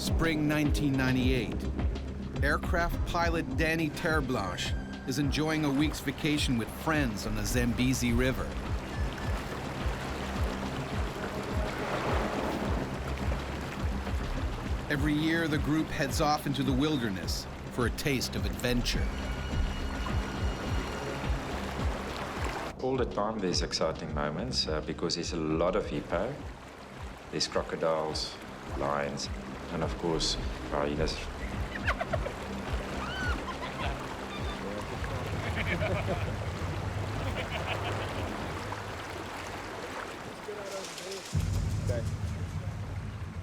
Spring 1998. Aircraft pilot DANIE TERBLANCHE is enjoying a week's vacation with friends on the Zambezi River. Every year, the group heads off into the wilderness for a taste of adventure. All the time there's exciting moments because there's a lot of hippo. There's crocodiles, lions, and of course, hyenas.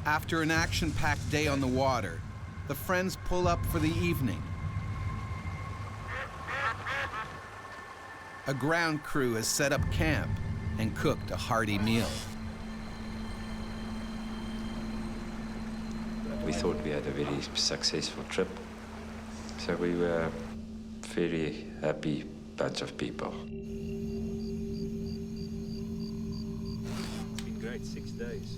After an action-packed day on the water, the friends pull up for the evening. A ground crew has set up camp and cooked a hearty meal. We thought we had a very successful trip, so we were a very happy bunch of people. It's been great, 6 days.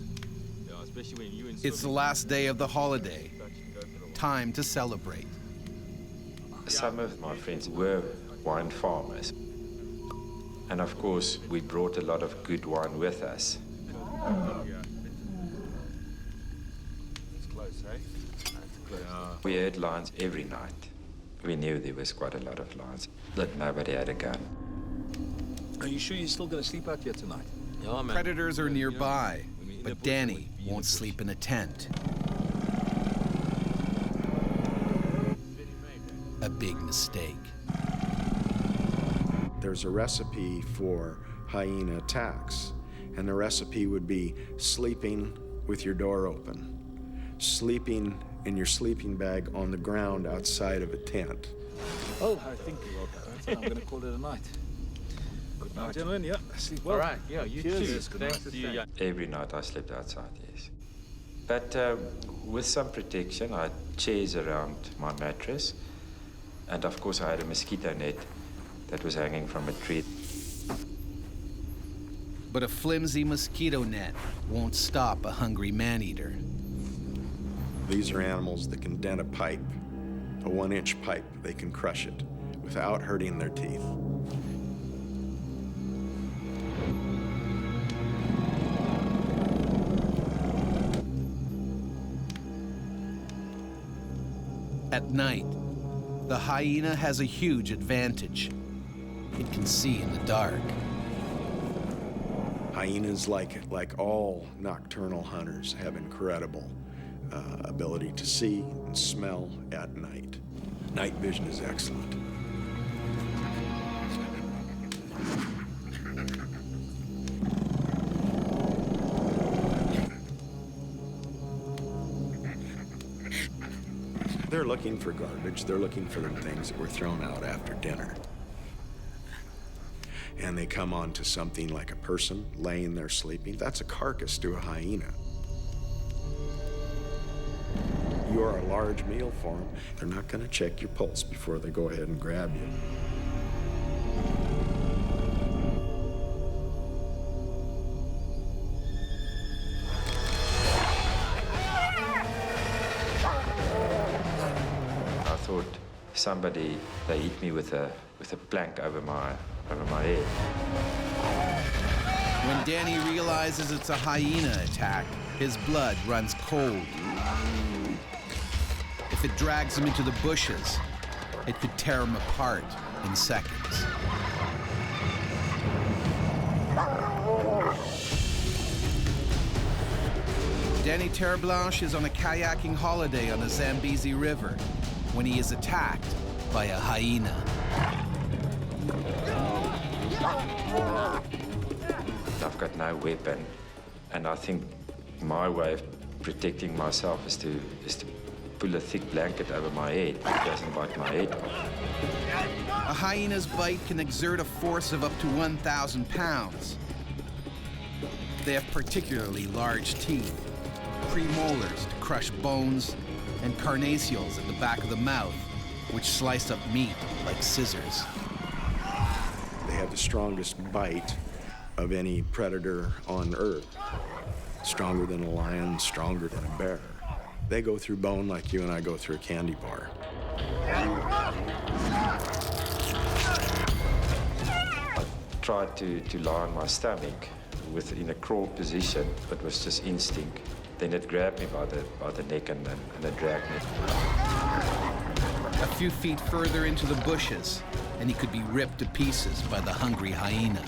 Yeah, especially when you and It's the last day of the holiday. Time to celebrate. Some of my friends were wine farmers. And of course, we brought a lot of good wine with us. It's close, eh? It's close. We heard lions every night. We knew there was quite a lot of lions, but nobody had a gun. Are you sure you're still going to sleep out here tonight? Yeah, man. Predators are nearby, but DANIE won't sleep in a tent. A big mistake. There's a recipe for hyena attacks, and the recipe would be sleeping with your door open, sleeping in your sleeping bag on the ground outside of a tent. Oh, I think I'm going to call it a night. Good night, gentlemen. Yeah, sleep well. All right, yeah, you Cheers. too. Thanks to you, yeah. Every night I slept outside, yes. But with some protection, I had chairs around my mattress, and of course I had a mosquito net that was hanging from a tree. But a flimsy mosquito net won't stop a hungry man-eater. These are animals that can dent a pipe, a 1-inch pipe. They can crush it without hurting their teeth. At night, the hyena has a huge advantage. It can see in the dark. Hyenas, like all nocturnal hunters, have incredible ability to see and smell at night. Night vision is excellent. They're looking for garbage. They're looking for the things that were thrown out after dinner. And they come onto something like a person laying there sleeping. That's a carcass to a hyena. You are a large meal for them. They're not going to check your pulse before they go ahead and grab you. I thought somebody, they hit me with a plank over my head. When DANIE realizes it's a hyena attack, his blood runs cold. If it drags him into the bushes, it could tear him apart in seconds. DANIE TERBLANCHE is on a kayaking holiday on the Zambezi River when he is attacked by a hyena. I've got no weapon, and I think my way of protecting myself is to pull a thick blanket over my head. It doesn't bite my head. A hyena's bite can exert a force of up to 1,000 pounds. They have particularly large teeth, premolars to crush bones, and carnassials at the back of the mouth, which slice up meat like scissors. They have the strongest bite of any predator on Earth. Stronger than a lion, stronger than a bear. They go through bone like you and I go through a candy bar. I tried to lie on my stomach in a crawl position, but it was just instinct. Then it grabbed me by the neck and it dragged me. A few feet further into the bushes, and he could be ripped to pieces by the hungry hyena.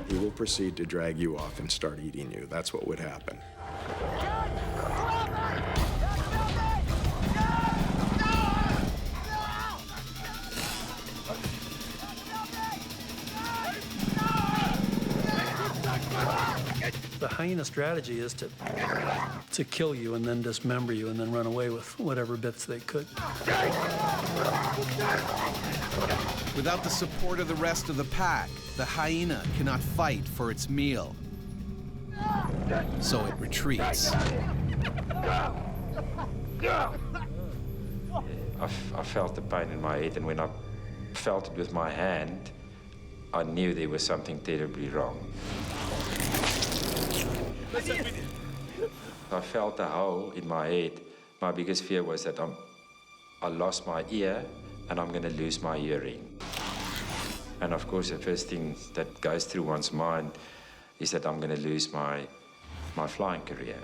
He will proceed to drag you off and start eating you. That's what would happen. The hyena strategy is to kill you and then dismember you and then run away with whatever bits they could. Without the support of the rest of the pack, the hyena cannot fight for its meal. So it retreats. I felt the pain in my head, and when I felt it with my hand, I knew there was something terribly wrong. I felt a hole in my head. My biggest fear was that I lost my ear and I'm going to lose my hearing. And of course, the first thing that goes through one's mind is that I'm going to lose my flying career.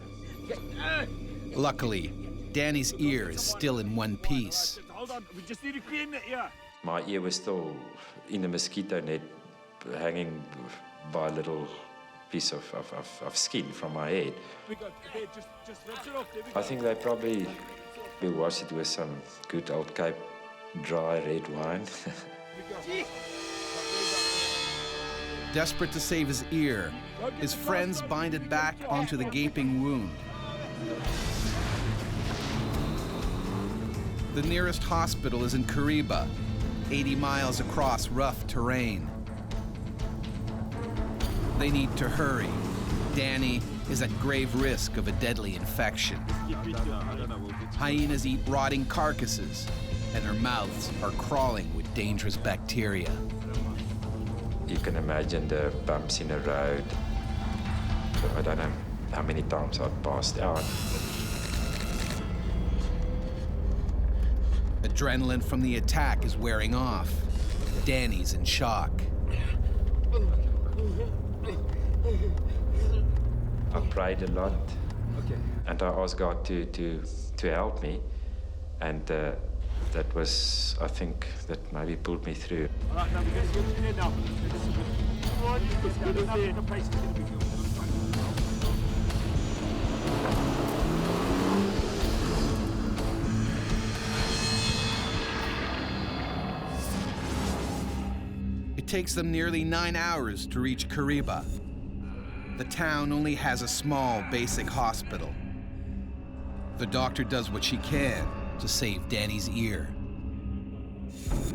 Luckily, Danny's ear is still in one piece. Hold on, we just need to clean the ear. My ear was still in a mosquito net, hanging by a little piece of skin from my head. Just rinse it off. I think they probably will wash it with some good old Cape dry red wine. Desperate to save his ear, his friends bind it back onto the gaping wound. The nearest hospital is in Kariba, 80 miles across rough terrain. They need to hurry. DANIE is at grave risk of a deadly infection. Hyenas eat rotting carcasses, and their mouths are crawling with dangerous bacteria. You can imagine the bumps in the road. I don't know how many times I've passed out. Adrenaline from the attack is wearing off. DANIE's in shock. I prayed a lot, and I asked God to help me, and that was, I think, that maybe pulled me through. All right, now we're going to go in there now. Come on, just get enough in the place is going to be good. It takes them nearly 9 hours to reach Kariba. The town only has a small, basic hospital. The doctor does what she can to save DANIE's ear.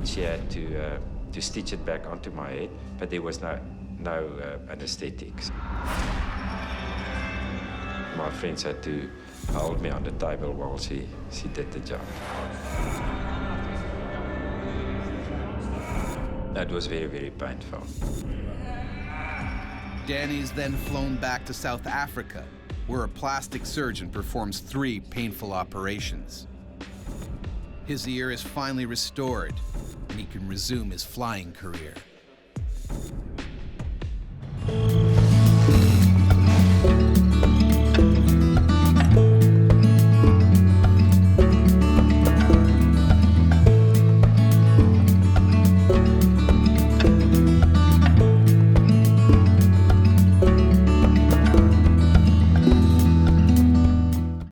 She had to stitch it back onto my head, but there was no anesthetics. My friends had to hold me on the table while she did the job. That was very, very painful. DANIE's then flown back to South Africa, where a plastic surgeon performs 3 painful operations. His ear is finally restored, and he can resume his flying career.